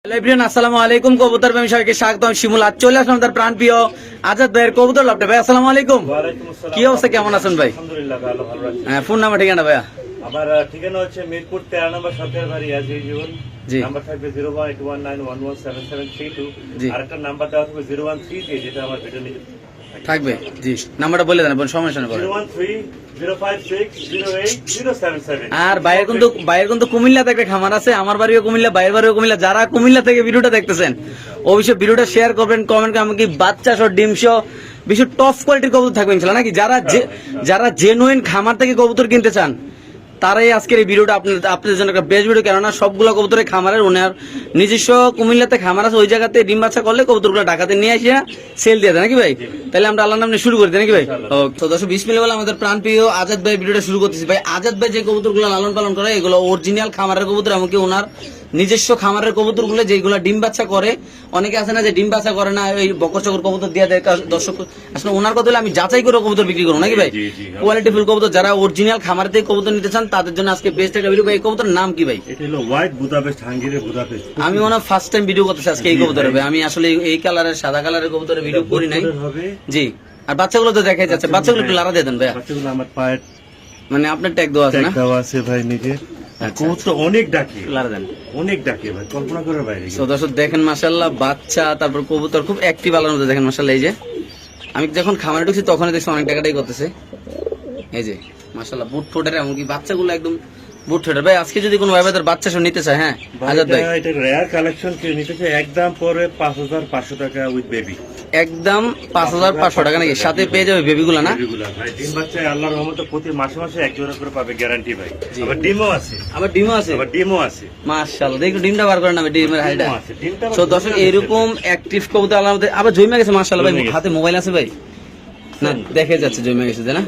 Hello everyone, আসসালামু আলাইকুম। কবুতর প্রেমী সবাইকে স্বাগতম। শিমুল আজ চলে আসলাম তার প্রাণ প্রিয় আজাদ ভাইয়ের কবুতর লাভটা। ভাই আসসালামু আলাইকুম। কি অবস্থা, কেমন আছেন ভাই? আলহামদুলিল্লাহ ভালো আছি। হ্যাঁ, ফোন নাম্বার ঠিকানা ভাইয়া? আমার ঠিকানা হচ্ছে মিরপুর 13 নম্বর সরকার বাড়ি অ্যাজ ইউজুয়াল। জি। নাম্বার থাকবে 08119117772। জি। আরেকটা নাম্বার দেওয়া থাকবে 013 যেটা আমার ভিডিও নিচে থাকবে। জি, নাম্বারটা বলে দেন, সমস্যা নেই। 01305608077। আর বাইরের কিন্তু কুমিল্লাতে একটা খামার আছে, আমার বাড়িও কুমিল্লা, বাইরের বাড়িও কুমিল্লা। যারা কুমিল্লা থেকে ভিডিওটা দেখতেছেন অবশ্যই ভিডিওটা শেয়ার করবেন, কমেন্ট করে আমাকে বাচ্চা সহ ডিম সহ বেশি টপ কোয়ালিটির কবুতর থাকবে ইনশাআল্লাহ নাকি? যারা জেনুইন খামার থেকে কবুতর কিনতে চান তারাই আজকের এই ভিডিওটা আপনাদের জন্য একটা বেস্ট ভিডিও। কেননা সবগুলো কবুতরের খামারের ওনার নিজস্ব কুমিল্লাতে খামার আছে, ওই জায়গাতে ডিম বাচ্চা করলে কবুতরগুলো ঢাকাতে নিয়ে আসিয়া সেল দিয়ে দেয় নাকি ভাই? তাহলে আমরা আল্লাহর নামে শুরু করে দিই নাকি ভাই? তো দর্শক বিসমিল্লাহ বলে আমাদের প্রাণ প্রিয় আজাদ ভাই ভিডিওটা শুরু করতেছি। ভাই আজাদ ভাই যে কবুতরগুলো লালন পালন করে এগুলো অরিজিনাল খামারের কবুতর, এমনকি ওনার নিজস্ব খামারের কবুতরগুলো যেগুলো ডিম বাচ্চা করে। অনেকে আছে না যে ডিম বাচ্চা করে না, এই বকর চকর কবুতর দিয়ে দেয় দর্শক। আসলে ওনার কথা হলে আমি যাচাই করে কবুতর বিক্রি করবো নাকি ভাই? কোয়ালিটি ফুল কবুতর যারা অরিজিনাল খামার থেকে কবুতর নিতে চান তাদের জন্য আজকে বেস্ট একটা ভিডিও। ভাই এই কবুতর নাম কি ভাই? এটা হলো হোয়াইট বুদাপেস্ট, হাঙ্গেরির বুদাপেস্ট। আমি মনে হয় ফার্স্ট টাইম ভিডিও করতেছি আজকে এই কবুতর হবে। আমি আসলে এই কালারের সাদা কালারের কবুতরের ভিডিও করি নাই। জি। আর বাচ্চাগুলো তো দেখাই যাচ্ছে, বাচ্চাগুলো একটু লারা দিয়ে দেন ভাইয়া। বাচ্চাগুলো আমার পায়ের মানে আপনার ট্যাগ দেওয়া আছে না? ট্যাগ দেওয়া আছে ভাই নিজে। কবুতর অনেক ডাকে, লারা দেন। অনেক ডাকে ভাই, কল্পনা করার বাইরে। তো দর্শক দেখেন মাশাআল্লাহ বাচ্চা, তারপর কবুতর খুব অ্যাক্টিভ আলার মধ্যে দেখেন মাশাআল্লাহ। এই যে আমি যখন খামারে ঢুকছি তখনই দেখছি অনেক টাকাটাই করতেছে। এই যে মাশাআল্লাহ বুট ঠোঁটের, এমনকি বাচ্চাগুলো একদম বুট ঠোঁটের। ভাই আজকে যদি কোনো ভাই ভাইদের বাচ্চা সব নিতে চায়, হ্যাঁ আজাদ ভাই এটা রেয়ার কালেকশন কেউ নিতে চায় একদম পরে 5500 টাকা উইথ বেবি। একদম 5500 টাকা নাকি? সাথে পেয়ে যাবে বেবিগুলো না? বেবিগুলো ভাই ডিম বাচ্চা আল্লাহর রহমতে প্রতি মাসে মাসে এক জোড়া করে পাবে, গ্যারান্টি ভাই। আবার ডিমও আছে, আবার ডিমও আছে। মাশাআল্লাহ, দেখো ডিমটা বার করে না ডিমের হাইটা। তো দর্শক এরকম অ্যাক্টিভ কবুতর আল্লাহর মধ্যে আবার জমে গেছে মাশাআল্লাহ। ভাই হাতে মোবাইল আছে ভাই? না দেখে যাচ্ছে জমে গেছে না?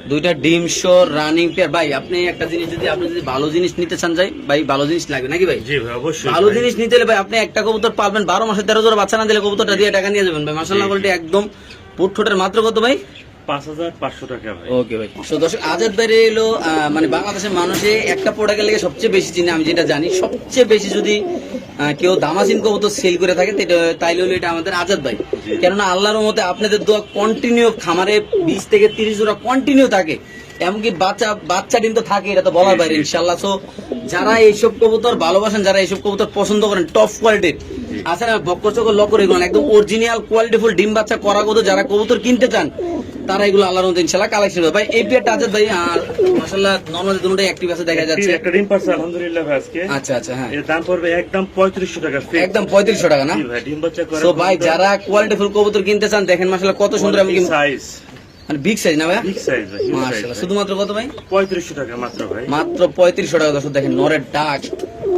দুইটা ডিম শো রানিং পেয়ার। ভাই আপনি একটা জিনিস আপনি যদি ভালো জিনিস নিতে চান যাই ভাই, ভালো জিনিস লাগবে নাকি ভাই? জি ভাই অবশ্যই। ভালো জিনিস নিতে হলে ভাই আপনি একটা কবুতর পাবেন 12 মাসে 13 জোড়া বাচ্চা না দিলে কবুতরটা দিয়ে টাকা নিয়ে যাবেন ভাই। মাশাআল্লাহ কোয়ালিটি একদম পুট ঠোঁটের। মাত্র কত ভাই? 5500 টাকা ভাই। ওকে ভাই। তো দর্শক আজাদ ভাই এলো মানে বাংলাদেশের মানুষে একটা প্রোডাক্টের লেগে সবচেয়ে বেশি চিনে, আমি যেটা জানি সবচেয়ে বেশি যদি কেউ দামাসিন কবুতর সেল করে থাকে তাইলে হলো এটা আমাদের আজাদ ভাই। কেননা আল্লাহর মতে আপনাদের দোয়া কন্টিনিউ খামারে 20 থেকে 30 জোড়া কন্টিনিউ থাকে, এমনকি বাচ্চা ডিম তো থাকে, এটা তো বলার বাইরে ইনশাআল্লাহ। সো যারা এইসব কবুতর ভালোবাসেন, যারা এইসব কবুতর পছন্দ করেন টপ কোয়ালিটির আছে না, বক্কর চকর লকর এগুলো একদম অরিজিনাল কোয়ালিটিফুল ডিম বাচ্চা করা কবুতর যারা কবুতর কিনতে চান তারা এগুলো আল্লাহর মধ্যে ইনশাআল্লাহ কালেকশন হবে ভাই। এই পেয়ারটা আজাদ ভাই আর মাশাআল্লাহ নরমালি দুটোই অ্যাক্টিভ আছে দেখা যাচ্ছে। একটা ডিম পারছে আলহামদুলিল্লাহ ভাই আজকে। আচ্ছা আচ্ছা, হ্যাঁ এর দাম পড়বে একদম 3500 টাকা। একদম 3500 টাকা না? জি ভাই ডিম বাচ্চা করে। সো ভাই যারা কোয়ালিটিফুল কবুতর কিনতে চান দেখেন মাশাআল্লাহ কত সুন্দর, আমি সাইজ মানে বিগ সাইজ না ভাই? বিগ সাইজ ভাই, মাশাআল্লাহ। শুধুমাত্র কত ভাই? 3500 টাকা মাত্র ভাই। মাত্র 3500 টাকা। দর্শক দেখেন নরের ডাক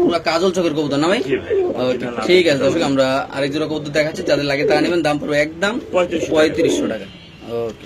পুরো কাজল চোখের কবুতর না ভাই? জি ভাই। ওকে ঠিক আছে দর্শক, আমরা আরেক জোড়া কবুতর দেখাচ্ছি, যাদের লাগে তারা নেবেন। দাম পড়বে একদম 3500 টাকা। ওকে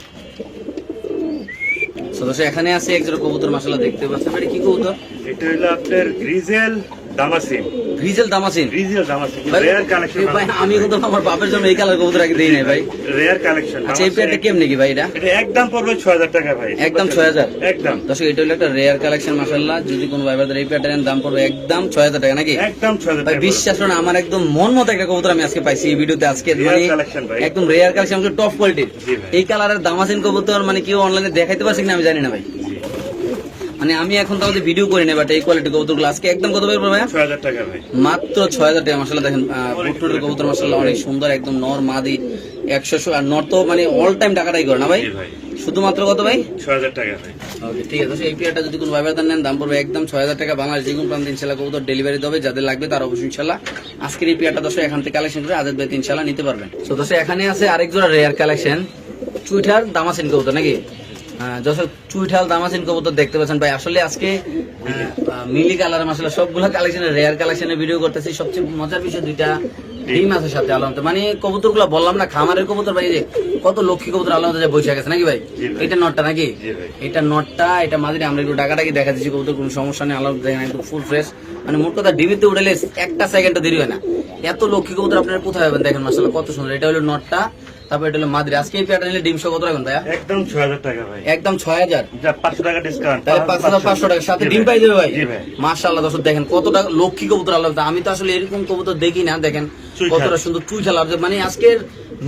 সদস্য এখানে আছে এক জোড়া কবুতর মাশাআল্লাহ দেখতে পাচ্ছেন। এটা কি কবুতর? এটা হলো আপনার grizzle দামাসিন। Grizzle দামাসিন। Grizzle দামাসিন rare collection ভাই। আমি কিন্তু আমার বাপের জন্য এই কালার কবুতর আগে দেই নাই ভাই। Rare collection. আচ্ছা এই পেয়ারটা কেমন নাকি ভাই? এটা একদম পড়বে 6000 টাকা ভাই। একদম 6000 একদম। দর্শক এটা হলো একটা রেয়ার কালেকশন মাশাআল্লাহ। যদি কোনো ভাইবারদের এই পেয়ারটা নেন দাম পড়বে একদম 6000 টাকা নাকি? একদম 6000 ভাই টাকা। বিশ্বাস করুন আমার একদম মন মতো একটা কবুতর আমি আজকে পাইছি এই ভিডিওতে। আজকে মানে ভাই। একদম রেয়ার কালেকশন, টপ কোয়ালিটির জি ভাই। এই কালারের দামাসিন কবুতর মানে কেউ অনলাইনে দেখাইতে পারছে কিনা আমি জানি না ভাই। মানে আমি এখন তাও ভিডিও করি না, বাট এই কোয়ালিটি কবুতরগুলো আজকে একদম কত ভাই? 6000 টাকা ভাই। মাত্র 6000 টাকা। মাশাআল্লাহ দেখেন বুটটুটের কবুতর মাশাআল্লাহ অনেক সুন্দর, একদম নর মাদি 100 আর নর তো মানে অল টাইম টাকাটাই করে না ভাই? শুধুমাত্র কত ভাই? 6000 টাকা ভাই। ওকে ঠিক আছে। এই পেয়ারটা যদি কোনো ভাইবার নেন দাম পড়বে একদম 6000 টাকা। বাংলাদেশ যে কোনো প্রান্তে ইনশাআল্লাহ কবুতর ডেলিভারি দেবে, যাদের লাগবে তারা অবশ্যই ইনশাআল্লাহ আজকের এই পেয়ারটা দর্শক এখান থেকে কালেকশন করে আজাদ ভাই ইনশাআল্লাহ নিতে পারবেন। তো দর্শক এখানে আছে আরেক জোড়া রেয়ার কালেকশন চুইঠার দামাসিন কবুতর নাকি? যশোর চুইঠাল দামাসিন কবুতর দেখতে পাচ্ছেন ভাই। আসলে আজকে মিলি কালার মাশাআল্লাহ সবগুলা কালেকশনের রেয়ার কালেকশনের ভিডিও করতেছি। সবচেয়ে মজার বিষয় দুইটা ডিম আছে সাথে আলহামদুলিল্লাহ। মানে কবুতরগুলো বললাম না খামারের কবুতর ভাই, যে কত লক্ষ্মী কবুতর আলহামদুলিল্লাহ বসে গেছে নাকি ভাই? এটা নটটা নাকি? এটা নটটা, এটা মাঝে আমরা একটু ডাকাটাকি দেখা দিচ্ছি কবুতর, কোনো সমস্যা নেই আলহামদুলিল্লাহ একদম ফুল ফ্রেশ। মানে মোট কথা ডিবিতে উঠালে একটা সেকেন্ডও দেরি হয় না। এত লক্ষ্মী কবুতর আপনারা কোথায় পাবেন? দেখেন মাশাআল্লাহ কত সুন্দর। এটা হলো নটটা, তারপর এটা হলো মাদি। আজকে এই পেয়ারটা নিলে ডিম সহ কত রাখবেন ভাইয়া? একদম 6000 টাকা ভাই। একদম 6000। যা 500 টাকা ডিসকাউন্ট। তাহলে 5500 টাকার সাথে জি ডিম ভাই। পাই যাবে ভাই। জি ভাই। মাশাআল্লাহ দর্শক দেখেন কতটা লক্ষ্মী কবুতর আল্লাহ। আমি তো আসলে এরকম কবুতর দেখি না, দেখেন চুই কতটা খেলা। সুন্দর চুই খেলা। মানে আজকের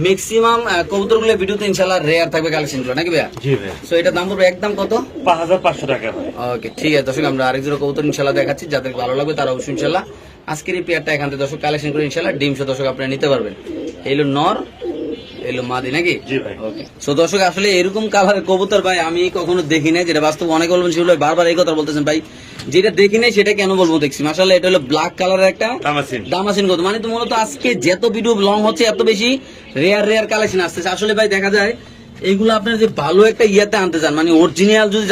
ম্যাক্সিমাম কবুতরগুলো ভিডিওতে ইনশাআল্লাহ রেয়ার থাকবে কালেকশন গুলো, নাকি ভাইয়া? জি ভাই। সো এটা দাম পড়বে একদম কত? 5500 টাকা ভাই। ওকে ঠিক আছে দর্শক, আমরা আরেক জোড়া কবুতর ইনশাআল্লাহ দেখাচ্ছি, যাদের ভালো লাগবে তারা অবশ্যই ইনশাআল্লাহ আজকের এই পেয়ারটা এখান থেকে দর্শক কালেকশন করে ইনশাআল্লাহ ডিম সহ দর্শক আপনারা নিতে পারবেন। এইলো নর, এলো মাদি, নাকি? জি ভাই। ওকে সো দর্শক আসলে এরকম কালারের কবুতর ভাই আমি কখনো দেখি নাই, যেটা বাস্তব অনেক বলবেন সেগুলো বারবার এই কথা বলতেছেন ভাই, যেটা দেখি নাই সেটা কেন বলবো দেখছি। মাশাআল্লাহ এটা হলো ব্ল্যাক কালারের একটা দামাসিন। দামাসিন কত, মানে তো মূলত আজকে যত ভিডিও লং হচ্ছে এত বেশি রেয়ার কালেকশন আসতেছে। আসলে ভাই দেখা যায় এইগুলো আপনার যে ভালো একটা ইয়াতে আনতে চান, মানে অরিজিনাল যদি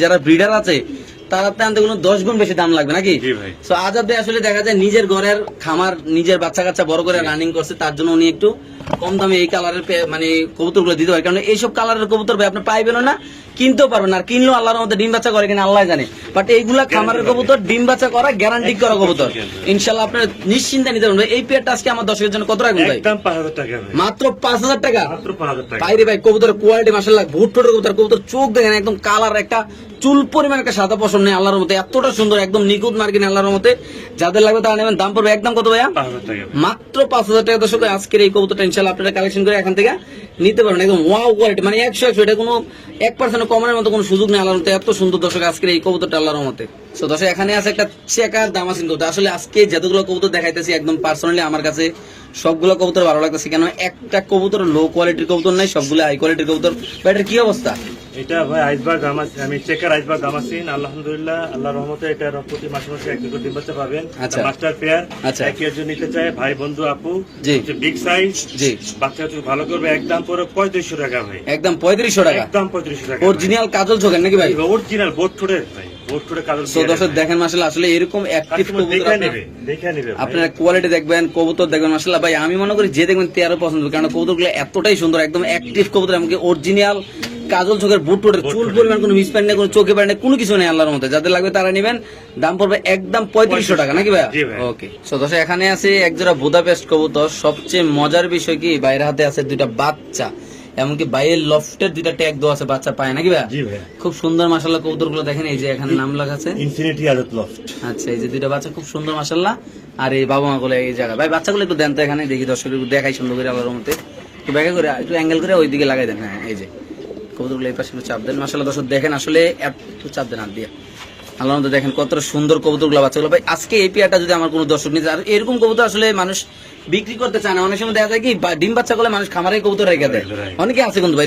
যারা ব্রিডার আছে তারাতে আনতে কোনো 10 গুণ বেশি দাম লাগবে, নাকি? জি ভাই। সো আজাদ ভাই আসলে দেখা যায় নিজের ঘরের খামার, নিজের বাচ্চা কাচ্চা বড় করে রানিং করছে, তার জন্য উনি একটু কম দামে এই কালারের মানে কবুতরগুলো দিতে পারে। কারণ এইসব কালারের কবুতর ভাই আপনি পাইবেন না, কিনতেও পারবেন না। আর কিনলেও আল্লাহর মধ্যে ডিম বাচ্চা করে কিনা আল্লাহ জানে। বাট এইগুলা খামারের কবুতর, ডিম বাচ্চা করা, গ্যারান্টি করা কবুতর, ইনশাআল্লাহ আপনার নিশ্চিন্তে নিতে পারবেন। এই পেয়ারটা আজকে আমার দর্শকের জন্য কত রাখবেন ভাই? একদম 5000 টাকা ভাই। মাত্র 5000 টাকা। মাত্র 5000 টাকা। বাইরে ভাই কবুতরের কোয়ালিটি মাশাআল্লাহ, ভুট ঠোঁটের কবুতর চোখ দেখেন একদম কালার, একটা চুল পরিমাণ একটা সাদা পশম নেই আল্লাহর মধ্যে, এতটা সুন্দর একদম নিখুঁত মার্কিন আল্লাহর মধ্যে। যাদের লাগবে তারা নেবেন। দাম পড়বে একদম কত ভাইয়া? 5000 টাকা ভাই। মাত্র 5000 টাকা দর্শক। আজকের এই কবুতরটা ইনশাআল্লাহ আপনারা কালেকশন করে এখান থেকে নিতে পারবেন। একদম ওয়াও কোয়ালিটি, মানে 100 এটা কোনো 1% কমের মতো কোনো সুযোগ নেই আল্লাহর মধ্যে। এত সুন্দর দর্শক আজকের এই কবুতরটা আল্লাহর মধ্যে। সো দর্শক এখানে আছে একটা চেকার দামাসিন কবুতর। আসলে আজকে যতগুলো কবুতর দেখাইতেছি একদম পার্সোনালি আমার কাছে সবগুলো কবুতর ভালো লাগতেছে। কেন একটা কবুতর লো কোয়ালিটির কবুতর নাই, সবগুলো হাই কোয়ালিটির কবুতর। ভাই এটার কি অবস্থা? এটা ভাই আইসবার্গ দামাসিন, আমি চেকার আইসবার্গ দামাসিন। আলহামদুলিল্লাহ আল্লাহর রহমতে এটা প্রতি মাসে মাসে 1 ডিম বাচ্চা পাবেন। আচ্ছা। Master pair. আচ্ছা। একই জন নিতে চায় ভাই বন্ধু আপু। জি। Big size. জি। বাচ্চা একটু ভালো করবে, একদম পুরো 3500 টাকা ভাই। একদম 3500 টাকা। একদম 3500 টাকা। অরিজিনাল কাজল চোখের, নাকি ভাই? অরিজিনাল বোট ঠোঁটের ভাই, বোট ঠোঁটের কাজল। সো দর্শক দেখেন মাশাআল্লাহ আসলে এরকম অ্যাক্টিভ কবুতর দেখে নেবে ভাই। আপনারা কোয়ালিটি দেখবেন, কবুতর দেখবেন মাশাআল্লাহ ভাই। আমি মনে করি যে দেখবেন তেরো পছন্দ হবে, কারণ কবুতরগুলো এতটাই সুন্দর, একদম অ্যাক্টিভ কবুতর, এমনকি অরিজিনাল কাজল চোখের বুট টোটের চুল পরিমাণ কোনো মিস প্যান্ট নেই, কোনো চোখে প্যান্ট নেই, কোনো কিছু নেই আল্লাহর মধ্যে। যাদের লাগবে তারা নেবেন। দাম পড়বে একদম 3500 টাকা, নাকি ভাই? জি ভাই। ওকে সো দর্শক এখানে আছে একজোড়া বুদাপেস্ট কবুতর। সবচেয়ে মজার বিষয় কি, বাইরের হাতে আছে দুইটা বাচ্চা, এমনকি বাইরের লফটের দুইটা ট্যাগ দেওয়া আছে, বাচ্চা পায়, নাকি ভাই? জি ভাই। খুব সুন্দর মাশাআল্লাহ কবুতরগুলো দেখেন, এই যে এখানে নাম লেখা আছে ইনফিনিটি আদত লফট। আচ্ছা, এই যে দুইটা বাচ্চা খুব সুন্দর মাশাআল্লাহ। আর এই বাবা মা গুলো এই জায়গায় ভাই, বাচ্চাগুলো একটু দেন তো এখানে, দেখি দর্শক একটু দেখাই সুন্দর করে আল্লাহর মধ্যে। একটু ব্যাগে করে একটু অ্যাঙ্গেল করে ওইদিকে লাগাই দেন। হ্যাঁ এই যে কবুতরগুলো এই পাশে একটু চাপ দেন মাশাআল্লাহ দর্শক দেখেন, আসলে একটু চাপ দেন হাত দিয়ে আল্লাহর মধ্যে। দেখেন কতটা সুন্দর কবুতরগুলো, বাচ্চাগুলো ভাই। আজকে এই পেয়ারটা যদি আমার কোনো দর্শক নিতে, আর এরকম কবুতর আসলে মানুষ বিক্রি করতে চায় না, অনেক সময় দেখা যায় কি ডিম বাচ্চা করলে মানুষ খামারে কবুতর রেখে দেয়, অনেকে আছে কিন্তু ভাই।